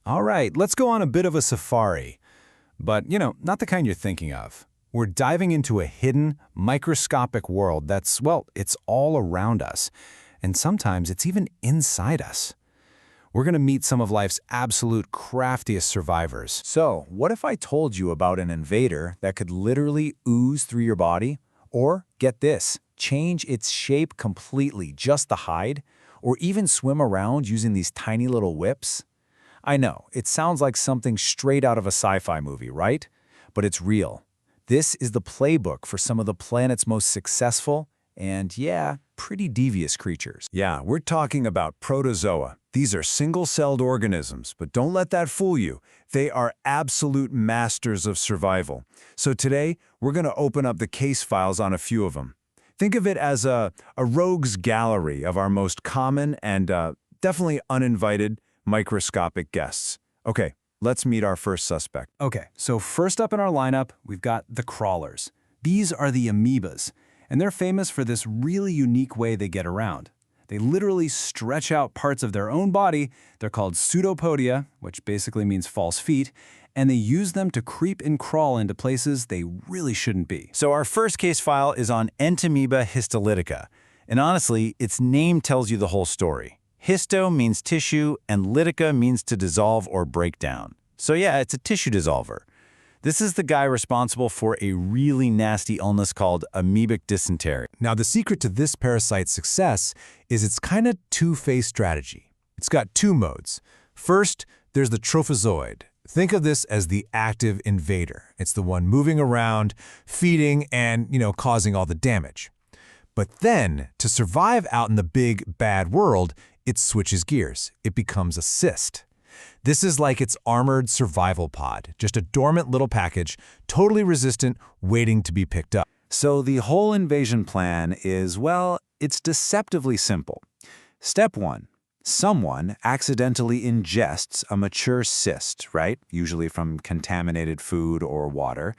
All right, let's go on a bit of a safari. But, not the kind you're thinking of. We're diving into a hidden, microscopic world that's, well, it's all around us. And sometimes it's even inside us. We're going to meet some of life's absolute craftiest survivors. So, what if I told you about an invader that could literally ooze through your body? Or, get this, change its shape completely, just the hide? Or even swim around using these tiny little whips? I know, it sounds like something straight out of a sci-fi movie, right? But it's real. This is the playbook for some of the planet's most successful and, yeah, pretty devious creatures. Yeah, we're talking about protozoa. These are single-celled organisms, but don't let that fool you. They are absolute masters of survival. So today, we're going to open up the case files on a few of them. Think of it as a rogues gallery of our most common and definitely uninvited microscopic guests. Okay, let's meet our first suspect. Okay, so first up in our lineup, we've got the crawlers. These are the amoebas, and they're famous for this really unique way they get around. They literally stretch out parts of their own body. They're called pseudopodia, which basically means false feet, and they use them to creep and crawl into places they really shouldn't be. So our first case file is on Entamoeba histolytica, and honestly, its name tells you the whole story. Histo means tissue, and lytica means to dissolve or break down. So yeah, it's a tissue dissolver. This is the guy responsible for a really nasty illness called amoebic dysentery. Now, the secret to this parasite's success is its kind of two-phase strategy. It's got two modes. First, there's the trophozoid. Think of this as the active invader. It's the one moving around, feeding, and, causing all the damage. But then, to survive out in the big, bad world, it switches gears. It becomes a cyst. This is like its armored survival pod, just a dormant little package, totally resistant, waiting to be picked up. So the whole invasion plan is, well, it's deceptively simple. Step 1. Someone accidentally ingests a mature cyst, right? Usually from contaminated food or water.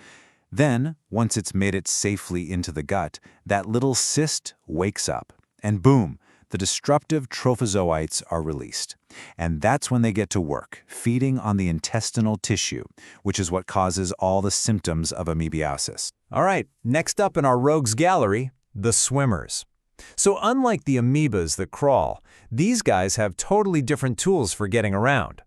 Then, once it's made it safely into the gut, that little cyst wakes up. And boom, the destructive trophozoites are released. And that's when they get to work, feeding on the intestinal tissue, which is what causes all the symptoms of amoebiasis. All right, next up in our rogues gallery, the swimmers. So unlike the amoebas that crawl, these guys have totally different tools for getting around.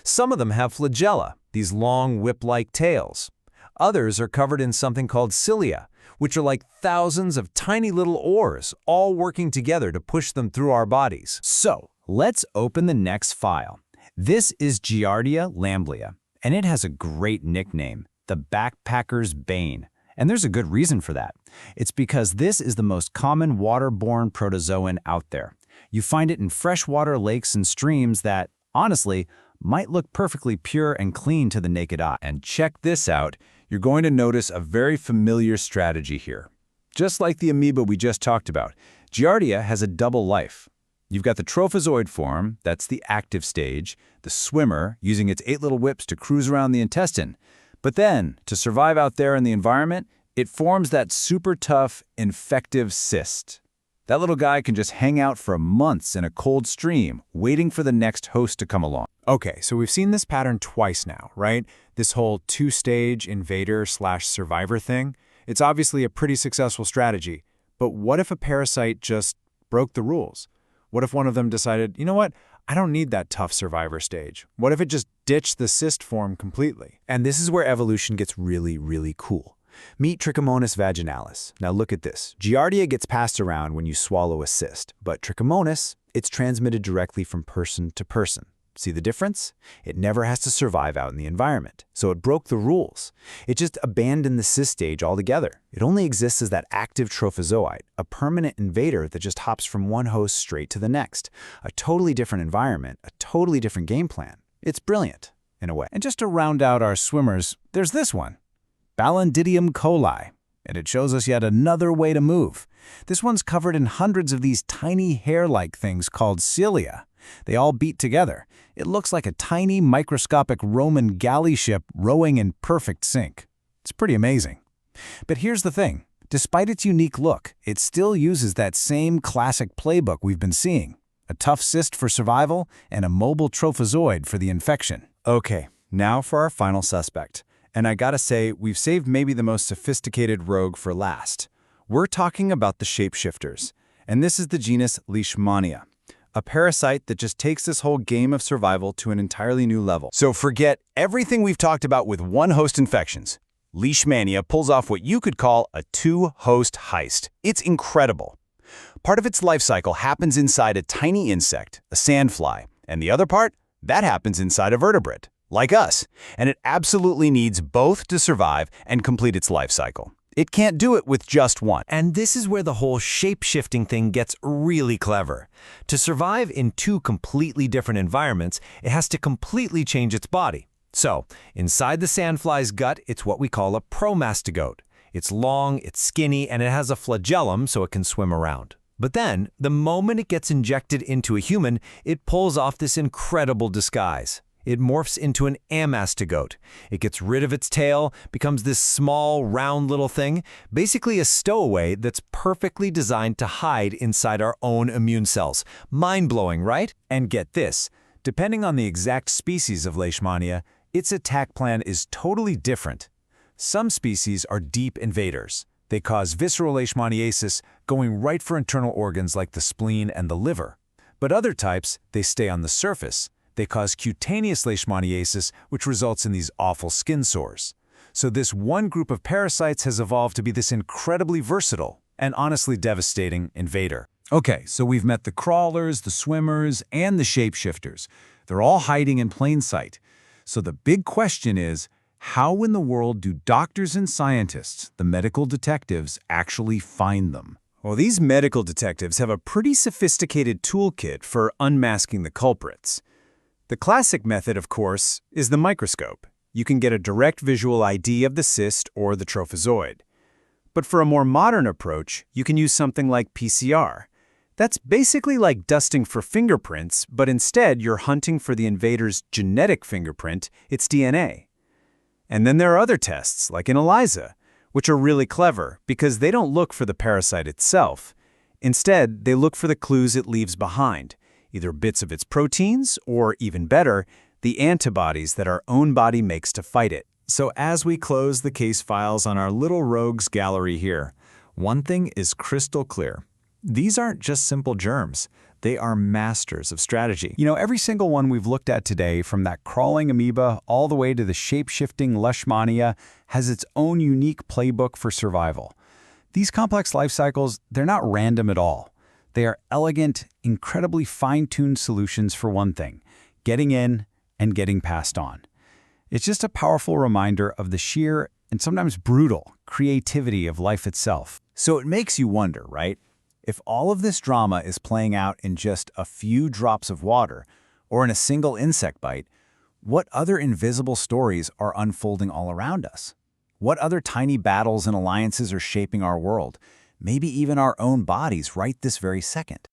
Some of them have flagella, these long whip-like tails. Others are covered in something called cilia, which are like thousands of tiny little oars, all working together to push them through our bodies. So, let's open the next file. This is Giardia lamblia, and it has a great nickname, the backpacker's bane. And there's a good reason for that. It's because this is the most common waterborne protozoan out there. You find it in freshwater lakes and streams that, honestly, might look perfectly pure and clean to the naked eye. And check this out. You're going to notice a very familiar strategy here. Just like the amoeba we just talked about, Giardia has a double life. You've got the trophozoid form, that's the active stage, the swimmer using its 8 little whips to cruise around the intestine. But then, to survive out there in the environment, it forms that super tough, infective cyst. That little guy can just hang out for months in a cold stream, waiting for the next host to come along. Okay, so we've seen this pattern twice now, right? This whole two-stage invader/survivor thing. It's obviously a pretty successful strategy, but what if a parasite just broke the rules? What if one of them decided, you know what, I don't need that tough survivor stage? What if it just ditched the cyst form completely? And this is where evolution gets really, really cool. Meet Trichomonas vaginalis. Now look at this. Giardia gets passed around when you swallow a cyst, but Trichomonas, it's transmitted directly from person to person. See the difference? It never has to survive out in the environment, so it broke the rules. It just abandoned the cyst stage altogether. It only exists as that active trophozoite, a permanent invader that just hops from one host straight to the next. A totally different environment, a totally different game plan. It's brilliant, in a way. And just to round out our swimmers, there's this one, Balandidium coli, and it shows us yet another way to move. This one's covered in hundreds of these tiny hair-like things called cilia. They all beat together. It looks like a tiny microscopic Roman galley ship rowing in perfect sync. It's pretty amazing. But here's the thing. Despite its unique look, it still uses that same classic playbook we've been seeing. A tough cyst for survival and a mobile trophozoid for the infection. Okay, now for our final suspect. And I gotta say, we've saved maybe the most sophisticated rogue for last. We're talking about the shapeshifters. And this is the genus Leishmania, a parasite that just takes this whole game of survival to an entirely new level. So forget everything we've talked about with one-host infections. Leishmania pulls off what you could call a two-host heist. It's incredible. Part of its life cycle happens inside a tiny insect, a sandfly, and the other part, that happens inside a vertebrate, like us. And it absolutely needs both to survive and complete its life cycle. It can't do it with just one. And this is where the whole shape-shifting thing gets really clever. To survive in two completely different environments, it has to completely change its body. So, inside the sandfly's gut, it's what we call a promastigote. It's long, it's skinny, and it has a flagellum so it can swim around. But then, the moment it gets injected into a human, it pulls off this incredible disguise. It morphs into an amastigote. It gets rid of its tail, becomes this small, round little thing, basically a stowaway that's perfectly designed to hide inside our own immune cells. Mind-blowing, right? And get this, depending on the exact species of Leishmania, its attack plan is totally different. Some species are deep invaders. They cause visceral leishmaniasis, going right for internal organs like the spleen and the liver. But other types, they stay on the surface. They cause cutaneous leishmaniasis, which results in these awful skin sores. So this one group of parasites has evolved to be this incredibly versatile and honestly devastating invader. Okay, so we've met the crawlers, the swimmers, and the shapeshifters. They're all hiding in plain sight. So the big question is, how in the world do doctors and scientists, the medical detectives, actually find them? Well, these medical detectives have a pretty sophisticated toolkit for unmasking the culprits. The classic method, of course, is the microscope. You can get a direct visual ID of the cyst or the trophozoid. But for a more modern approach, you can use something like PCR. That's basically like dusting for fingerprints, but instead you're hunting for the invader's genetic fingerprint, its DNA. And then there are other tests, like in ELISA, which are really clever because they don't look for the parasite itself. Instead, they look for the clues it leaves behind, either bits of its proteins or, even better, the antibodies that our own body makes to fight it. So as we close the case files on our little rogues gallery here, one thing is crystal clear. These aren't just simple germs. They are masters of strategy. You know, every single one we've looked at today, from that crawling amoeba all the way to the shape-shifting Leishmania, has its own unique playbook for survival. These complex life cycles, they're not random at all. They are elegant, incredibly fine-tuned solutions for one thing: getting in and getting passed on. It's just a powerful reminder of the sheer and sometimes brutal creativity of life itself. So it makes you wonder, right? If all of this drama is playing out in just a few drops of water or in a single insect bite, what other invisible stories are unfolding all around us? What other tiny battles and alliances are shaping our world, maybe even our own bodies right this very second?